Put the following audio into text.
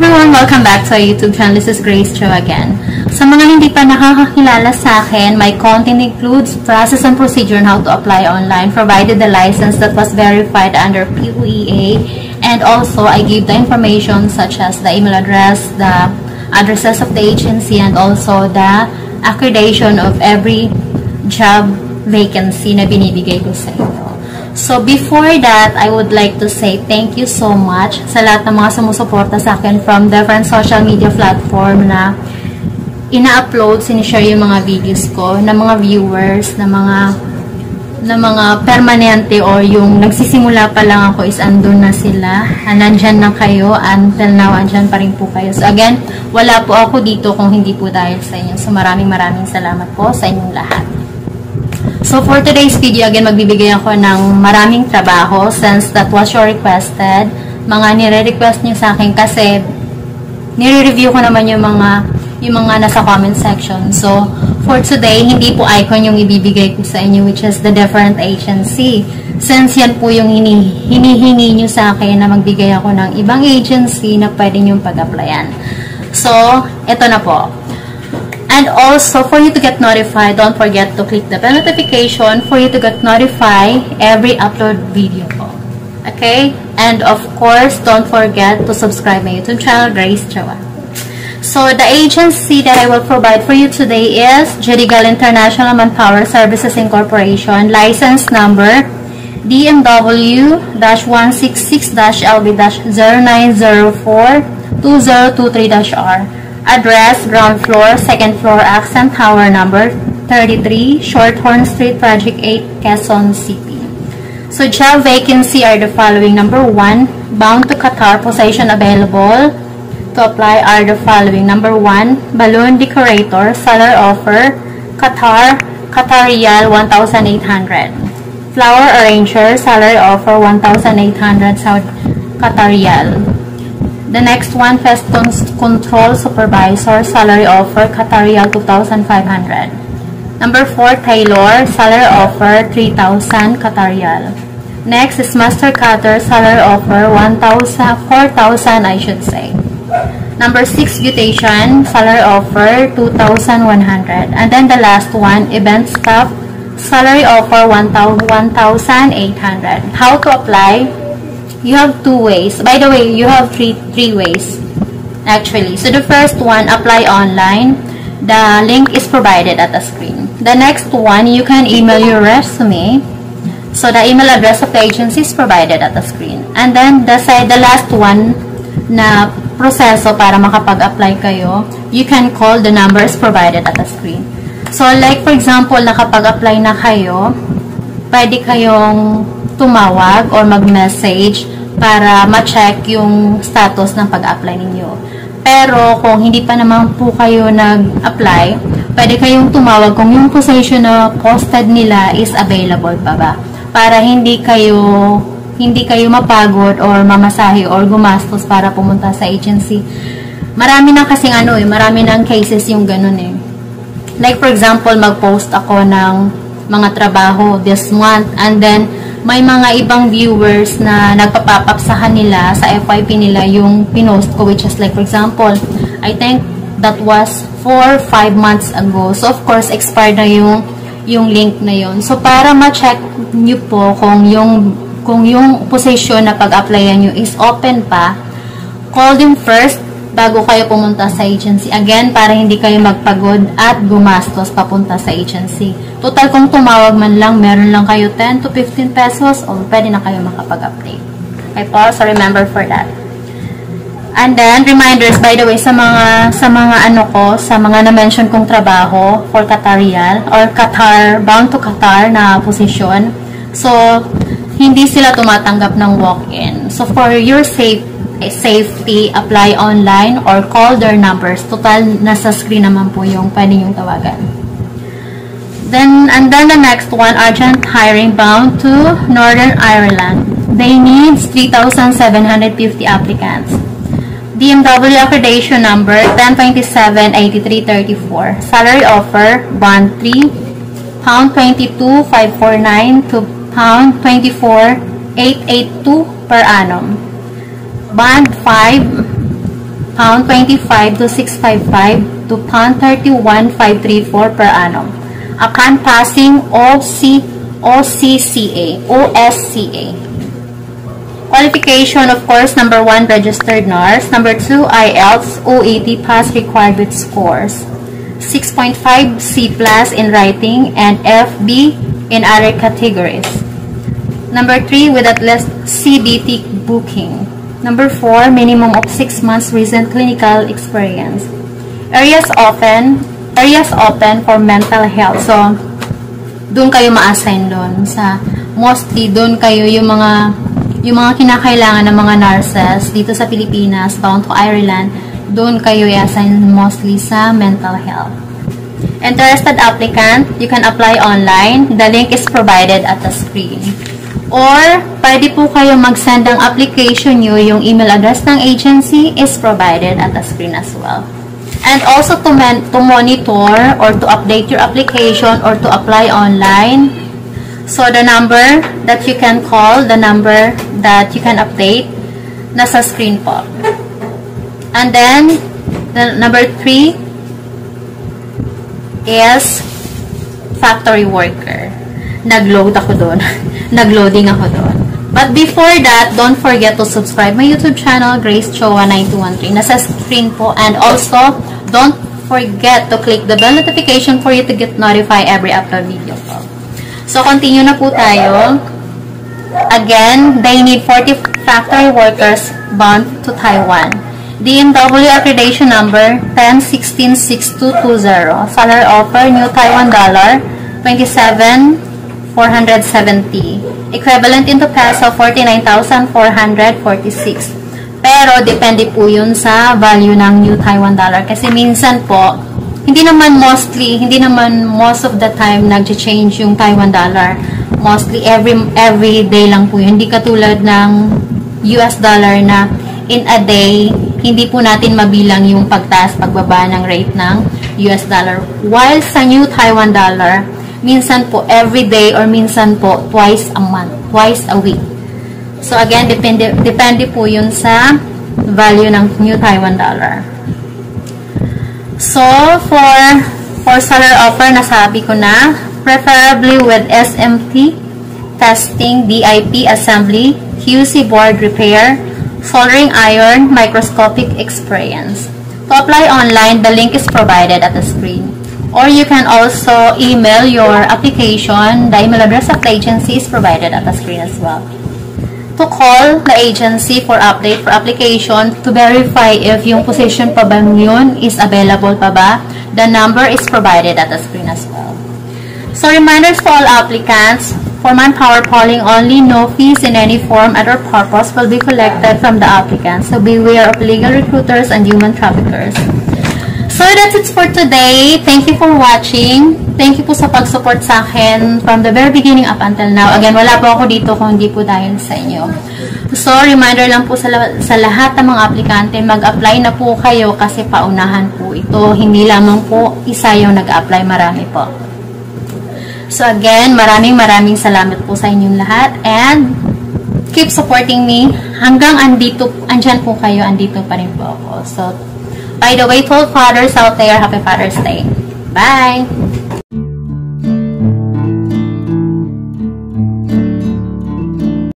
Everyone, welcome back to our YouTube channel. This is Grace Cho again. Sa mga hindi pa nakakakilala sa akin, my content includes process and procedure on how to apply online, provided the license that was verified under PUEA, and also I give the information such as the email address, the addresses of the agency, and also the accreditation of every job vacancy na binibigay ko sa inyo. So, before that, I would like to say thank you so much sa lahat ng mga sumusuporta sa akin from different social media platform na ina-upload, sinishare yung mga videos ko, na mga viewers, na mga permanente or yung nagsisimula pa lang ako is andun na sila. Nandyan na kayo. Until now, andyan pa rin po kayo. So, again, wala po ako dito kung hindi po dahil sa inyo. So, maraming salamat po sa inyong lahat. So, for today's video, again, magbibigay ako ng maraming trabaho since that was your requested. Mga nire-request nyo sa akin kasi nire-review ko naman yung mga nasa comment section. So, for today, hindi po icon yung ibibigay ko sa inyo, which is the different agency. Since yan po yung hinihingi nyo sa akin na magbigay ako ng ibang agency na pwede nyo pag-applyan. So, ito na po. And also, for you to get notified, don't forget to click the bell notification for you to get notified every upload video po. Okay? And of course, don't forget to subscribe my YouTube channel, Grace Cho. So, the agency that I will provide for you today is Jedigal International Manpower Services Incorporation, license number DMW-166-LB-0904-2023-R. Address, ground floor, second floor, Accent Tower number 33, Shorthorn Street, Project 8, Quezon City. So, job vacancy are the following. Number 1, bound to Qatar, position available to apply are the following. Number 1, balloon decorator, salary offer, Qatar Riyal 1,800. Flower arranger, salary offer 1,800 Saudi Qatar Riyal. The next one, pest control supervisor, salary offer, Qatar Riyal 2,500. Number 4, tailor, salary offer, 3,000 Qatar Riyal. Next is master cutter, salary offer, 4,000 I should say. Number 6, beautician, salary offer, 2,100. And then the last one, event staff, salary offer, 1,800. How to apply? You have 2 ways. By the way, you have three ways actually. So the first one, apply online. The link is provided at the screen. The next one, you can email your resume. So the email address of the agency is provided at the screen. And then the last one na proseso para makapag-apply kayo, you can call the numbers provided at the screen. So like for example, nakapag-apply na kayo, pwede kayong tumawag or mag-message para ma-check yung status ng pag-apply ninyo. Pero kung hindi pa naman po kayo nag-apply, pwede kayong tumawag kung yung position na posted nila is available pa ba. Para hindi kayo mapagod or mamasahe or gumastos para pumunta sa agency. Marami na kasing marami ng cases yung ganun eh. Like for example, mag-post ako ng mga trabaho this month and then may mga ibang viewers na nagpa-pop up sa kanila, sa FYP nila yung pinost ko, which is like for example, I think that was 4-5 months ago. So of course, expired na yung link na yun. So para ma-check nyo po kung yung position na pag-applyan nyo is open pa, call them first bago kayo pumunta sa agency. Again, para hindi kayo magpagod at gumastos papunta sa agency. Total, kung tumawag man lang, meron lang kayo 10 to 15 pesos o pwede na kayo makapag-update. Okay po, so remember for that. And then, reminders, by the way, sa mga na-mention kong trabaho for Qatar Riyal or bound to Qatar na position. So, hindi sila tumatanggap ng walk-in. So, for your safety, apply online or call their numbers. Total, nasa screen naman po yung pwede yung tawagan. And then the next one, urgent hiring bound to Northern Ireland. They need 3,750 applicants. DMW accreditation number 1027-8334. Salary offer, bond 3, pound 22,549 to pound 24,882 per annum. Band 5, pound 25 to 655 to pound 31,534 per annum upon passing OSCA. Qualification, of course, number 1, registered nurse. Number 2, IELTS OET pass required with scores. 6.5 C+ in writing and FB in other categories. Number 3, with at least CBT booking. Number 4, minimum of 6 months recent clinical experience. Areas open for mental health. So, doon kayo ma-assign doon. Mostly, doon kayo yung mga kinakailangan ng mga nurses dito sa Pilipinas, bound to Ireland, doon kayo i-assign mostly sa mental health. Interested applicant, you can apply online. The link is provided at the screen. Or, pwede po kayo mag-send ang application nyo, yung email address ng agency is provided at the screen as well. And also to monitor or to update your application or to apply online. So, the number that you can call, the number that you can update, nasa screen po. And then, the number 3 is factory worker. Nag-load ako doon. Nag-loading ako doon. But before that, don't forget to subscribe my YouTube channel, Grace Choa 9213. Nasa screen po. And also, don't forget to click the bell notification for you to get notified every upload video po. So, continue na po tayo. Again, they need 40 factory workers bound to Taiwan. DMW accreditation number 10166220. Salary offer, new Taiwan dollar, 27,470. Equivalent into peso, 49,446. Pero, depende po yun sa value ng new Taiwan dollar. Kasi minsan po, hindi naman most of the time nag-change yung Taiwan dollar. Mostly every day lang po yun. Hindi katulad ng US dollar na in a day, hindi po natin mabilang yung pagtaas, pagbaba ng rate ng US dollar. While sa new Taiwan dollar, minsan po every day or minsan po twice a month, twice a week. So again, depende po yun sa value ng new Taiwan dollar. So, for salary offer, nasabi ko na, preferably with SMT, testing, DIP, assembly, QC board repair, soldering iron, microscopic experience. To apply online, the link is provided at the screen. Or you can also email your application. The email address of the agency is provided at the screen as well. To call the agency for update for application to verify if yung position pa ba yun is available pa ba, the number is provided at the screen as well. So, reminders to all applicants, for manpower polling only, no fees in any form or purpose will be collected from the applicants. So, beware of illegal recruiters and human traffickers. So, that's it for today. Thank you for watching. Thank you po sa pag-support sa akin from the very beginning up until now. Again, wala po ako dito kung hindi po dahil sa inyo. So, reminder lang po sa lahat ng mga aplikante, mag-apply na po kayo kasi paunahan po ito. Hindi lamang po isa yung nag-apply, marami po. So, again, maraming salamat po sa inyong lahat and keep supporting me. Hanggang andyan po kayo, andito pa rin po ako. So, by the way, to all fathers out there, happy Father's Day. Bye!